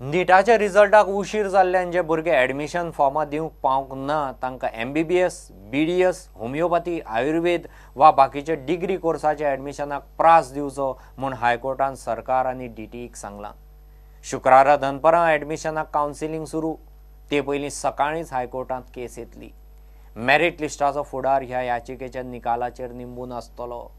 नीटाच्या रिजल्टाक उशीर जाल्ल्यान जे भुरगे ॲडमिशन फॉर्मां दिवंक पावंक ना तांकां MBBS, BDS, होमिओपॅथी, आयुर्वेद वा बाकीचे डिग्री कोर्साच्या ॲडमिशनाक प्रास दिवचो म्हूण हायकोर्टान सरकार आनी DTEक सांगलां। शुक्रारा दनपारां ॲडमिशनाक कावन्सिलिंग सुरू, ते पयलीं सकाळींच हायकोर्टांत केस येतली। मेरिट लिस्टाचो फुडार ह्या याचिकेच्या निकालाचेर निंबून आसतलो।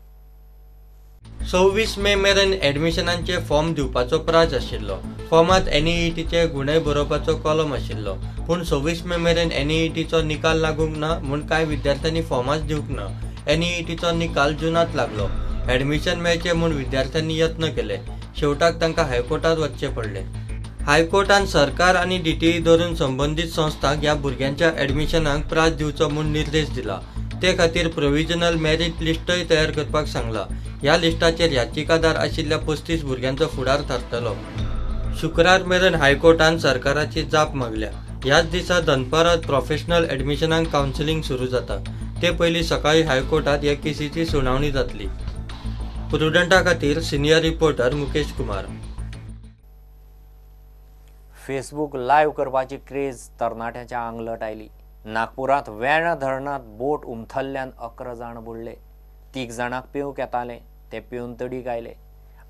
26 मे मेरेन ॲडमिशनांचे फॉर्म दिवपाचो प्राज आशिल्लो। फॉर्मात NEETचे गुणय बरोवपाचो कॉलम आशिल्लो, पूण 26 मे मेरेन NEETचो निकाल लागूंक ना म्हूण कांय विद्यार्थ्यांनी फॉर्माच दिवंक ना। NEETचो निकाल जुनात लागलो। ॲडमिशन मेळचे म्हूण विद्यार्थ्यांनी यत्न केले, शेवटाक तांकां हायकोर्टात वचचे पडले। हायकोर्टान सरकार आनी DTE धरून संबंधीत संस्थांक ह्या भुरग्यांच्या ॲडमिशनाक प्राज दिवचो म्हूण निर्देश दिला। ते खातीर प्रोविजनल मेरिट लिस्टय तयार करपाक सांगला। ह्या लिस्टाचेर याचिकादार आशिल्ल्या 35 भुरग्यांचो फुडार थारतलो। शुक्रार मेरेन हायकोर्टान सरकाराची जाप मागल्या। ह्याच दिसा दनपारात प्रोफेशनल ॲडमिशनाक कावन्सिलिंग सुरू जाता। ते पयलीं सकाळी हायकोर्टात ह्या केसीची सुनावणी जातली। प्रुडंटा खातीर senior reporter Mukesh Kumar. Facebook live करपाची क्रेज तरणाट्याच्या आंगलट आयली। नागपुरांत वेर्णा धरणांत बोट उमथल्ल्यान 11 जाण बुडले। 3 जाणांक पेंवंक येतालें, ते पेंवन तडीक आयले।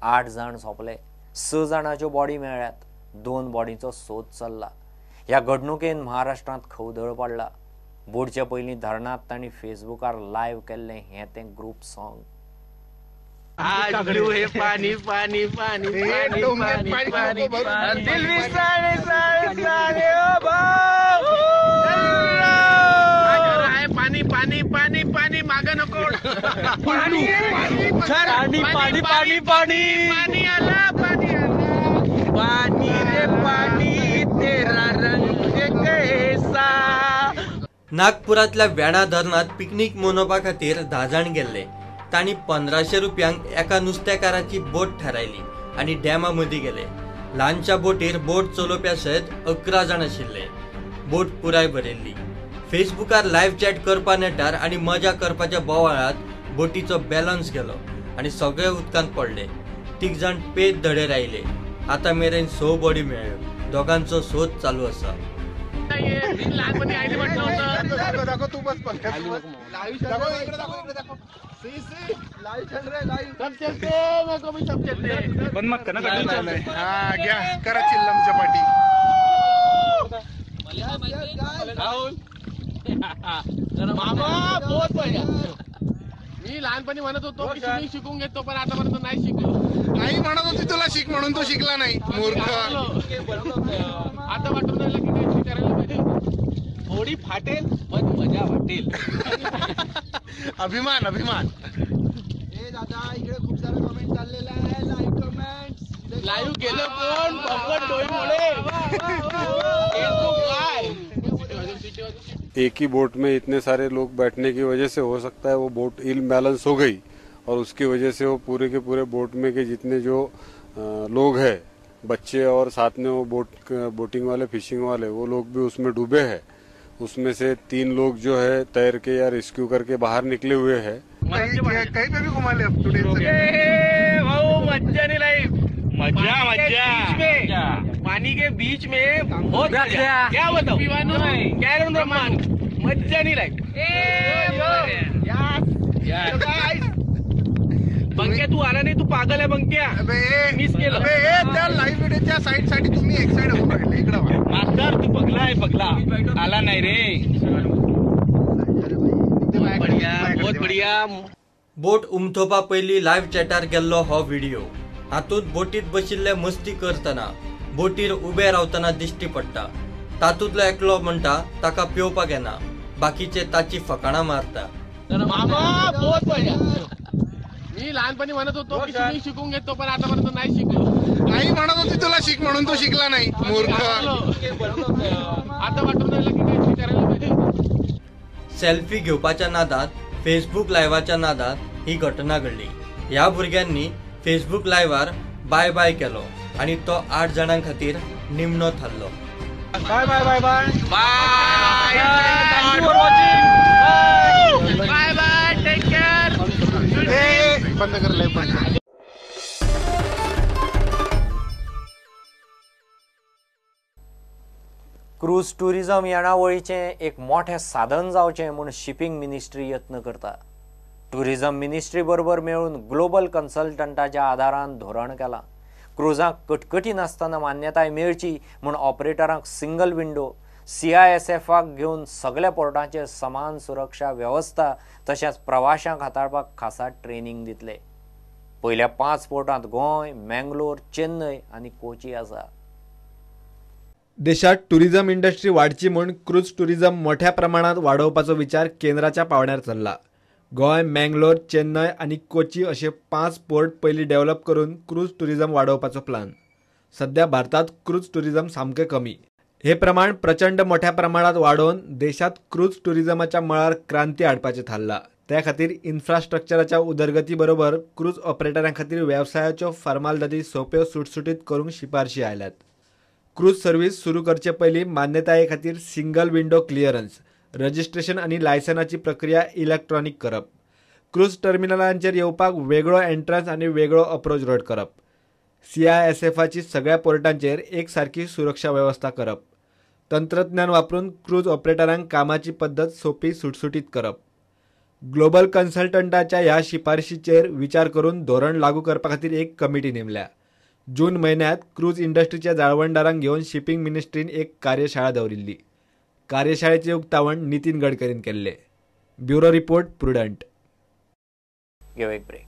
8 जाण सोंपले। 6 जाणांच्यो बॉडी मेळ्ळ्यात। 2 बॉडींचो सोद चल्ला। ह्या घडणुकेन महाराष्ट्रांत खवदळ पडला। बुडचे पयलीं धरणांत तांणी फेसबुकार लायव्ह केल्लें हें तें ग्रुप सॉंग। आज ब्लू है पानी पानी पानी पानी पानी पानी दिल भी सारे सारे सारे ओ भाऊ है पानी पानी पानी पानी मागे नको पानी पानी पानी पानी पानी आला पानी रे पानी तेरा रंग कैसा। नागपुरातल्या वेर्णा धरणात पिकनिक मनोवपा खातीर 10 जाण गेल्ले। तांणी 1500 रुपयांक एका नुस्तेकाराची बोट थारायली आनी डॅमा मदीं गेले। ल्हानशा बोटीर बोट चलोवप्या सयत 11 जाण आशिल्ले। बोट पुराय भरिल्ली। फेसबुकार लायव्ह चॅट करपा नेटार आनी मजा करपाच्या बोवाळांत बोटीचो बॅलन्स गेलो आनी सगळे उदकांत पडले। 3 जाण पेट धडेर आयले। आतां मेरेन 6 बॉडी मेळ्ळ्यो। दोगांचो सोद चालू आसा। लाइव चल रहा है, लाइव सब चलते हैं, मेरे को भी सब चलते हैं। बंद मत करना हाँ क्या करा चिल्लम चपाटी मामा बहुत बढ़िया। मी लहानपणी म्हणत होतो की स्विमिंग शिकून घेतो, पण आतापर्यंत नाही शिकलो। नाही म्हणत होती तुला शिक म्हणून तो शिकला नाही मूर्ख। आता वाटून राहिलं की काही करायला पाहिजे। थोडी फाटेल पण मजा वाटेल। अभिमान अभिमान। दादा इकडे खूप सारे कमेंट चाललेले आहे। लाईव्ह कमेंट्स लाईव्ह केलं कोण फक्त डोईमुळे एक ही बोट में इतने सारे लोग बैठने की वजह से हो सकता है वो बोट इल बैलेंस हो गई और उसकी वजह से वो पूरे के पूरे बोट में के जितने जो लोग हैं, बच्चे और साथ में वो बोटिंग वाले, फिशिंग वाले, वो लोग भी उसमें डूबे हैं। उसमें से 3 लोग जो है तैर के या रेस्क्यू करके बाहर निकले हुए हैं। कहीं पे भी घुमा ले अब टुडे मजा नहीं लाइव मजा मजा पानी के बीच में बहुत क्या बताओ क्या मजा नहीं लाइव। बंक्या तू आला नाही, तू पागल आहे बंक्या। मिस केलं त्या लाईव्ह व्हिडिओच्या साइड साठी तुम्ही एक साइड होऊन राहिले। इकडे मास्टर तू पगला आहे, पगला आला नाही रे। बहुत बढ़िया। बोट उमथोवपा पयलीं लायव्ह चॅटार गेल्लो हो व्हिडिओ। हातूंत बोटीत बशिल्ले मस्ती करतना बोटीर उबे रावतना दिश्टी पडटा। तातूंतलो एकलो म्हणटा ताका पेंवपाक येना, बाकीचे ताची फकाणां मारता। मामा बहुत बढ़िया। मी लहानपणी म्हणत होतो की स्विमिंग शिकून घेतो, पण आतापर्यंत नाही शिकलो। नाही म्हणत होती तुला शिक म्हणून तो शिकला नाही मूर्ख। आता वाटून राहिलं की काही करायला पाहिजे। सेल्फी घेवपाच्या नादात फेसबुक लायव्हाच्या नादात ही घटना घडली। ह्या भुरग्यांनी फेसबुक लायव्हार बाय बाय केलो आणि तो 8 जाणां खातीर निमणो थारलो। Bye bye bye bye bye bye bye take care. बंद कर लाईव्ह। क्रूज टुरिझम येणावळीचें एक मोठें साधन जावचें म्हूण शिपिंग मिनिस्ट्री यत्न करता. टुरिझम मिनिस्ट्री बरोबर मेळून ग्लोबल कन्सल्टंटाच्या आदारान धोरण केलां. क्रुजांक कटकटी नासतना मान्यताय मेळची म्हूण ऑपरेटरांक सिंगल विंडो, CISFाक घेवन सगळ्या पोर्टांचेर समान सुरक्षा वेवस्था तशेंच प्रवाशांक हाताळपाक खासा ट्रेनिंग दितले. पयल्या 5 पोर्टांत गोंय, मंगळूर, चेन्नय आनी कोची आसा. देशात टुरिझम इंडस्ट्री वाडची म्हूण क्रूज टुरिझम मोठ्या प्रमाणात वाडोवपाचो विचार केंद्राच्या पावंड्यार चल्ला. गोंय, मंगळूर, चेन्नय आनी कोची अशे 5 पोर्ट पयलीं डेव्हलप करून क्रूज टुरिझम वाडोवपाचो प्लान. सध्या भारतात क्रूज टुरिझम सामकें कमी. हे प्रमाण प्रचंड मोठ्या प्रमाणात वाडोवन देशात क्रूज टुरिझमाच्या मळार क्रांती हाडपाचें थारला. त्या खातीर इन्फ्रास्ट्रक्चराच्या उदरगती बरोबर क्रूज ऑपरेटरां खातीर वेवसायाच्यो फॉर्मालिटी सोप्यो सुटसुटीत करूंक शिफारशी आयल्यात. क्रूज सर्व्हिस सुरू करचे पयलीं मान्यताये खातीर सिंगल विंडो क्लियरन्स, रजिस्ट्रेशन आनी लायसनाची प्रक्रिया इलेक्ट्रॉनिक करप, क्रूज टर्मिनलांचेर येवपाक वेगळो एंट्रन्स आनी वेगळो अप्रोच रोड करप, CISFची सगळ्या पोर्टांचेर एकसारकी सुरक्षा वेवस्था करप, तंत्रज्ञान वापरून क्रूज ऑपरेटरांक कामाची पद्दत सोपी सुटसुटीत करप. ग्लोबल कन्सल्टंटाच्या ह्या शिफारशीचेर विचार करून धोरण लागू करपा खातीर एक कमिटी नेमल्या. जून म्हयन्यांत क्रूज इंडस्ट्रीच्या जाळवणदारांक घेवन शिपिंग मिनिस्ट्रीन एक कार्यशाळा दवरिल्ली. कार्यशाळेचे उक्तावण नितीन गडकरीन केल्ले. Bureau report, prudent. घेऊ एक ब्रेक.